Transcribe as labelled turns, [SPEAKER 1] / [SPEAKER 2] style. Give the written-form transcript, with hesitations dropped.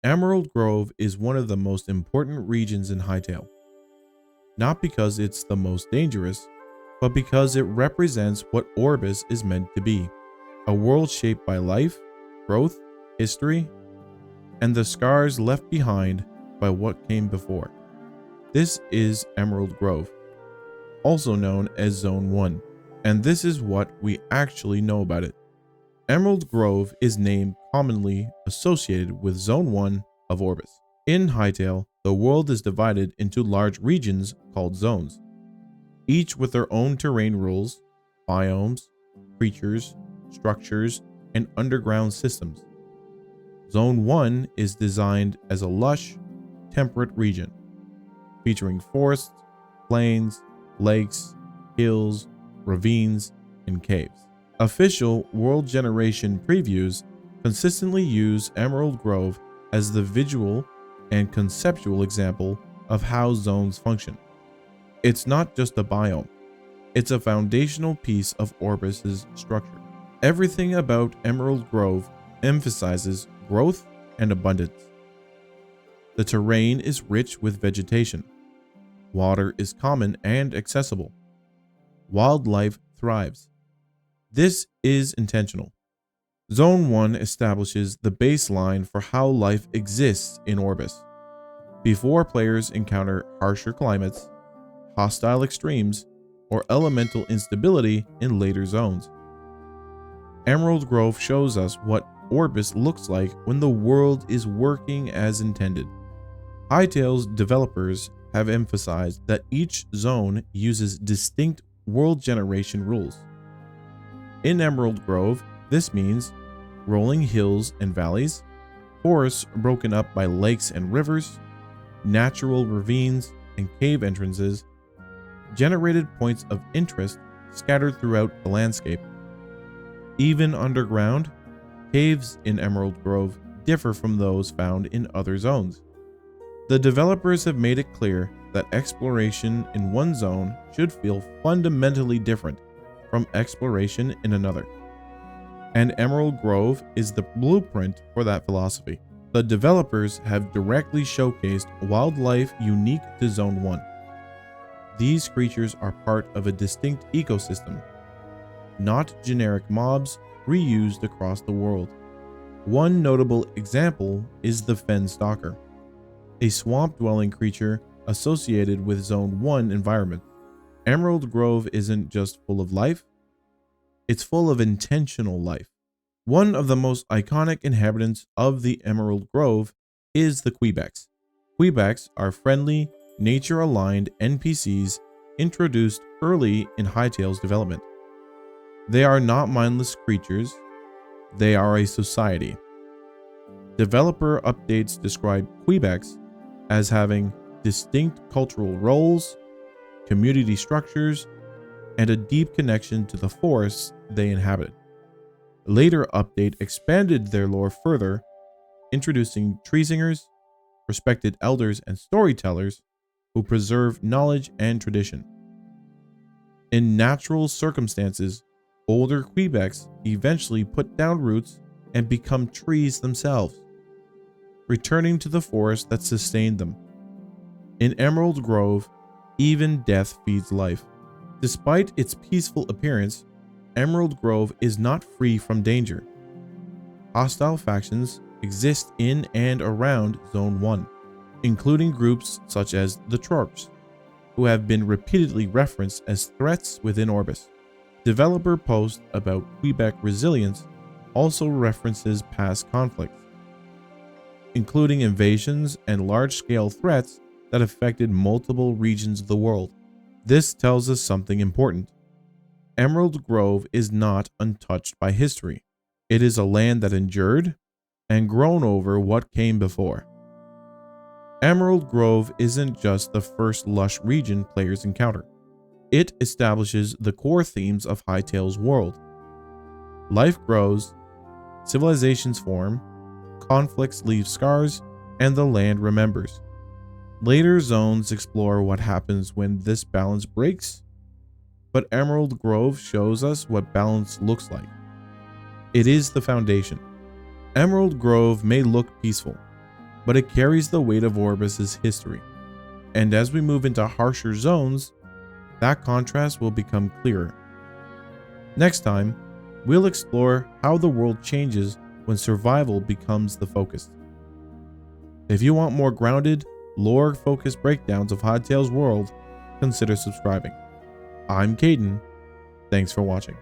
[SPEAKER 1] Emerald Grove is one of the most important regions in Hytale, not because it's the most dangerous, but because it represents what Orbis is meant to be, a world shaped by life, growth, history, and the scars left behind by what came before. This is Emerald Grove, also known as Zone 1, and this is what we actually know about it. Emerald Grove is named commonly associated with Zone 1 of Orbis. In Hytale, the world is divided into large regions called zones, each with their own terrain rules, biomes, creatures, structures, and underground systems. Zone 1 is designed as a lush, temperate region, featuring forests, plains, lakes, hills, ravines, and caves. Official World Generation previews consistently use Emerald Grove as the visual and conceptual example of how zones function. It's not just a biome, it's a foundational piece of Orbis's structure. Everything about Emerald Grove emphasizes growth and abundance. The terrain is rich with vegetation. Water is common and accessible. Wildlife thrives. This is intentional. Zone 1 establishes the baseline for how life exists in Orbis, before players encounter harsher climates, hostile extremes, or elemental instability in later zones. Emerald Grove shows us what Orbis looks like when the world is working as intended. Hytale's developers have emphasized that each zone uses distinct world generation rules. In Emerald Grove, this means rolling hills and valleys, forests broken up by lakes and rivers, natural ravines and cave entrances, generated points of interest scattered throughout the landscape. Even underground, caves in Emerald Grove differ from those found in other zones. The developers have made it clear that exploration in one zone should feel fundamentally different from exploration in another. And Emerald Grove is the blueprint for that philosophy. The developers have directly showcased wildlife unique to Zone 1. These creatures are part of a distinct ecosystem, not generic mobs reused across the world. One notable example is the fen stalker, a swamp-dwelling creature associated with Zone 1 environment. Emerald Grove isn't just full of life, it's full of intentional life. One of the most iconic inhabitants of the Emerald Grove is the Kweebecs. Kweebecs are friendly, nature-aligned NPCs introduced early in Hytale's development. They are not mindless creatures, they are a society. Developer updates describe Kweebecs as having distinct cultural roles, community structures, and a deep connection to the forests they inhabit. A later update expanded their lore further, introducing tree singers, respected elders, and storytellers who preserve knowledge and tradition. In natural circumstances, older Kweebecs eventually put down roots and become trees themselves, returning to the forest that sustained them. In Emerald Grove, even death feeds life. Despite its peaceful appearance, Emerald Grove is not free from danger. Hostile factions exist in and around Zone 1, including groups such as the Trorps, who have been repeatedly referenced as threats within Orbis. Developer post about Kweebec resilience also references past conflicts, including invasions and large-scale threats that affected multiple regions of the world. This tells us something important. Emerald Grove is not untouched by history. It is a land that endured and grown over what came before. Emerald Grove isn't just the first lush region players encounter. It establishes the core themes of Hytale's world. Life grows, civilizations form, conflicts leave scars, and the land remembers. Later zones explore what happens when this balance breaks, but Emerald Grove shows us what balance looks like. It is the foundation. Emerald Grove may look peaceful, but it carries the weight of Orbis's history. And as we move into harsher zones, that contrast will become clearer. Next time, we'll explore how the world changes when survival becomes the focus. If you want more grounded, lore-focused breakdowns of Hytale's world, consider subscribing. I'm Kaiden. Thanks for watching.